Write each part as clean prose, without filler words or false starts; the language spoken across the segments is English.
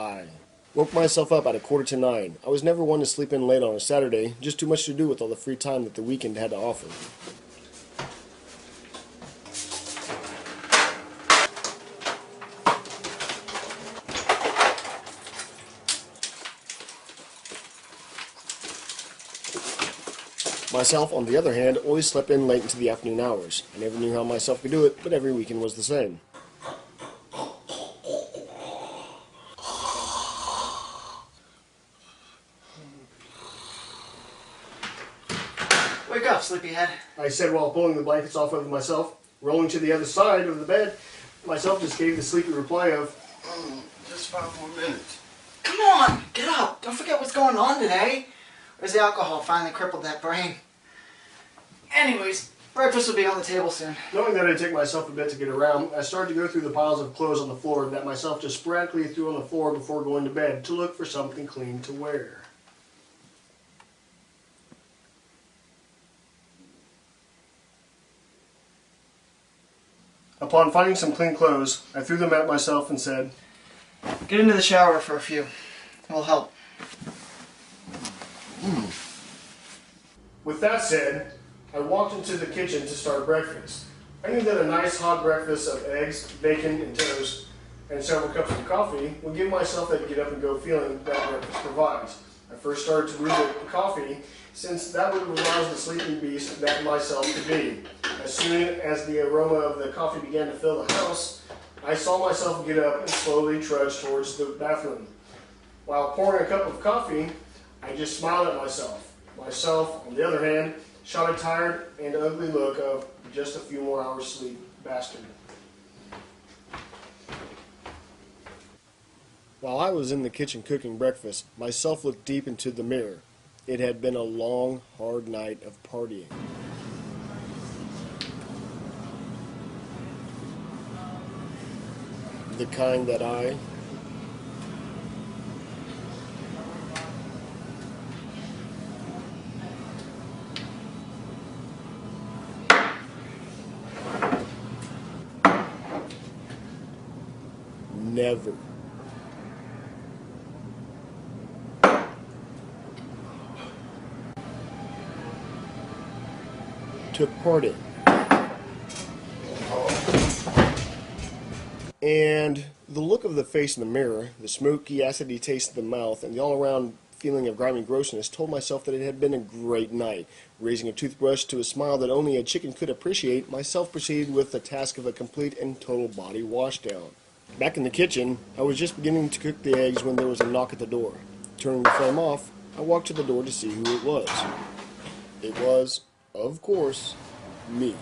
I woke myself up at 8:45. I was never one to sleep in late on a Saturday, just too much to do with all the free time that the weekend had to offer. Myself, on the other hand, always slept in late into the afternoon hours. I never knew how myself could do it, but every weekend was the same. Wake up, sleepyhead. I said while pulling the blankets off of myself, rolling to the other side of the bed. Myself just gave the sleepy reply of, just 5 more minutes. Come on, get up. Don't forget what's going on today. Where's the alcohol finally crippled that brain? Anyways, breakfast will be on the table soon. Knowing that it'd take myself a bit to get around, I started to go through the piles of clothes on the floor that myself just sporadically threw on the floor before going to bed to look for something clean to wear. Upon finding some clean clothes, I threw them at myself and said, Get into the shower for a few. It'll help. With that said, I walked into the kitchen to start breakfast. I knew that a nice hot breakfast of eggs, bacon, and toast, and several cups of coffee would give myself that get up and go feeling that breakfast provides. I first started to brew the coffee, since that would arouse the sleeping beast that myself could be. As soon as the aroma of the coffee began to fill the house, I saw myself get up and slowly trudge towards the bathroom. While pouring a cup of coffee, I just smiled at myself. Myself, on the other hand, shot a tired and ugly look of just a few more hours sleep, bastard. While I was in the kitchen cooking breakfast, myself looked deep into the mirror. It had been a long, hard night of partying. The kind that I never took part in. And the look of the face in the mirror, the smoky, acidy taste of the mouth, and the all-around feeling of grimy grossness told myself that it had been a great night. Raising a toothbrush to a smile that only a chicken could appreciate, myself proceeded with the task of a complete and total body washdown. Back in the kitchen, I was just beginning to cook the eggs when there was a knock at the door. Turning the flame off, I walked to the door to see who it was. It was, of course, me.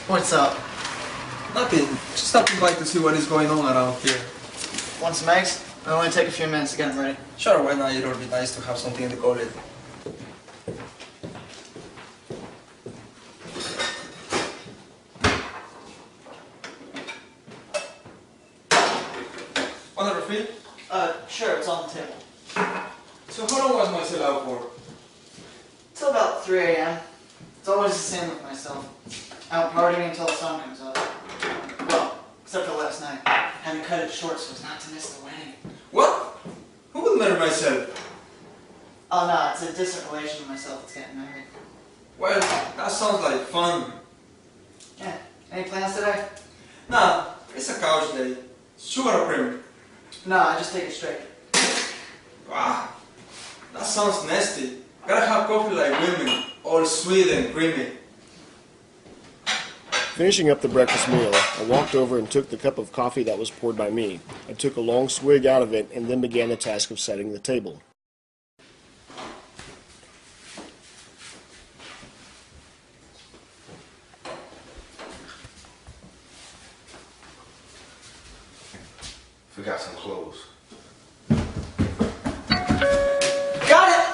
What's up? Nothing. Just stopping by to see what is going on around here. Want some eggs? It'll only take a few minutes to get them ready. Sure, why not? It'll be nice to have something in the cupboard. Want a refill? Sure, it's on the table. So how long was Marcel out for? Till about 3 a.m. It's always the same with myself. Out partying until the sun comes up. Well, except for last night. Had to cut it short so as not to miss the wedding. What? Who would marry Marcel? Oh no, it's a distant relation to myself that's getting married. Well, that sounds like fun. Yeah. Any plans today? Nah, it's a couch day. Sugar or cream? No, I just take it straight. Ah, that sounds nasty. Gotta have coffee like women, all sweet and creamy. Finishing up the breakfast meal, I walked over and took the cup of coffee that was poured by me. I took a long swig out of it and then began the task of setting the table. Forgot some clothes. Got it!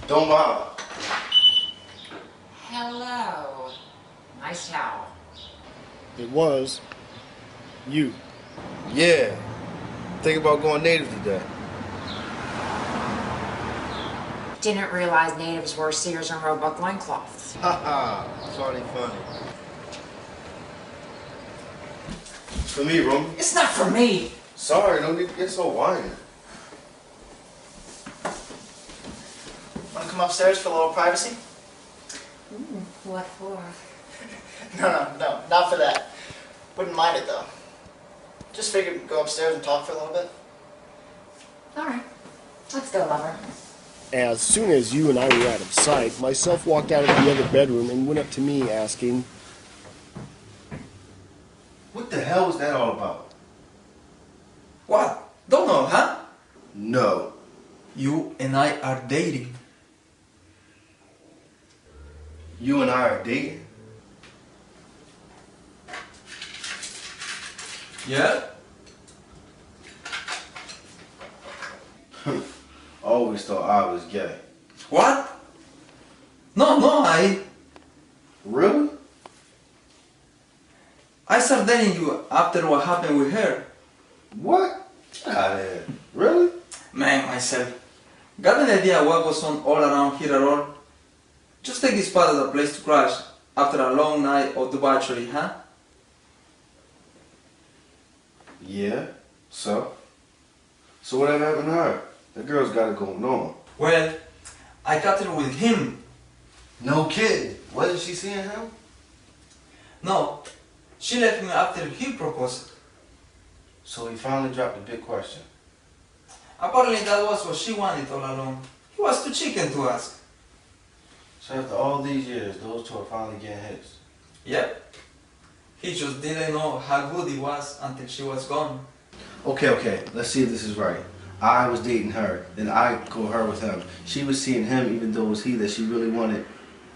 Don't bother. Hello. cow. It was you. Yeah. Think about going native today. Didn't realize natives wore Sears and Roebuck loincloths. Haha. Funny. It's for me, Romy. It's not for me. Sorry, no need to get so whiny. Want to come upstairs for a little privacy? What for? No, not for that. Wouldn't mind it though. Just figured go upstairs and talk for a little bit. Alright, let's go, lover. As soon as you and I were out of sight, myself walked out of the other bedroom and went up to me asking, What the hell was that all about? What? Don't know, huh? No. You and I are dating. You and I are dating? Yeah? Always thought I was gay. What? No, Really? I started dating you after what happened with her. What? Get out of here. Really? Man, myself. Got any idea what goes on all around here at all? Just take this spot as a place to crash after a long night of debauchery, huh? Yeah. So whatever happened to her? The girl's got it going on. Well, I got it with him. No kidding. Wasn't she seeing him? No, she left me after he proposed. So he finally dropped the big question. Apparently that was what she wanted all along. He was too chicken to ask. So after all these years, those two are finally getting hits. Yep. He just didn't know how good he was until she was gone. Okay. Let's see if this is right. I was dating her, then I caught her with him. She was seeing him even though it was he that she really wanted.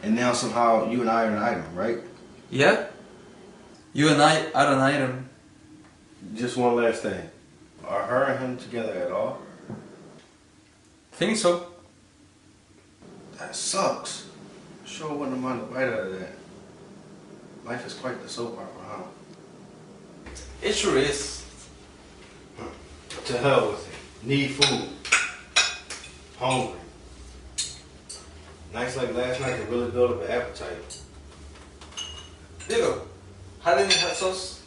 And now somehow you and I are an item, right? Yep. You and I are an item. Just one last thing. Are her and him together at all? Think so. That sucks. Sure wouldn't mind a bite out of that. Life is quite the soap opera, huh? It sure is. To hell with it. Need food. Hungry. Nights like last night can really build up an appetite. Digo, had any hot sauce?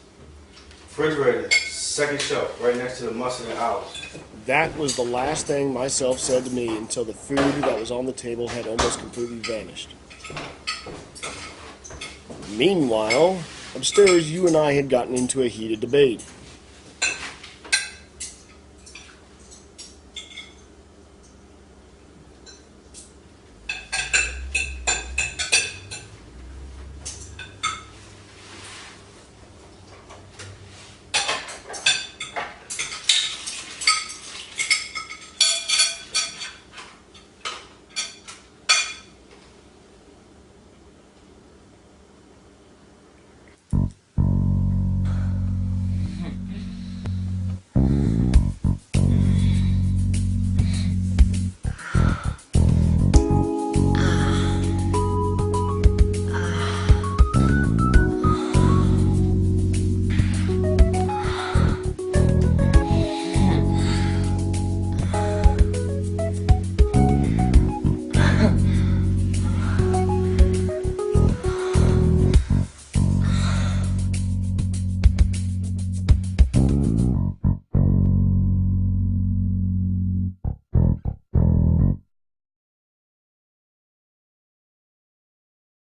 Refrigerator, second shelf, right next to the mustard and olives. That was the last thing myself said to me until the food that was on the table had almost completely vanished. Meanwhile, upstairs you and I had gotten into a heated debate.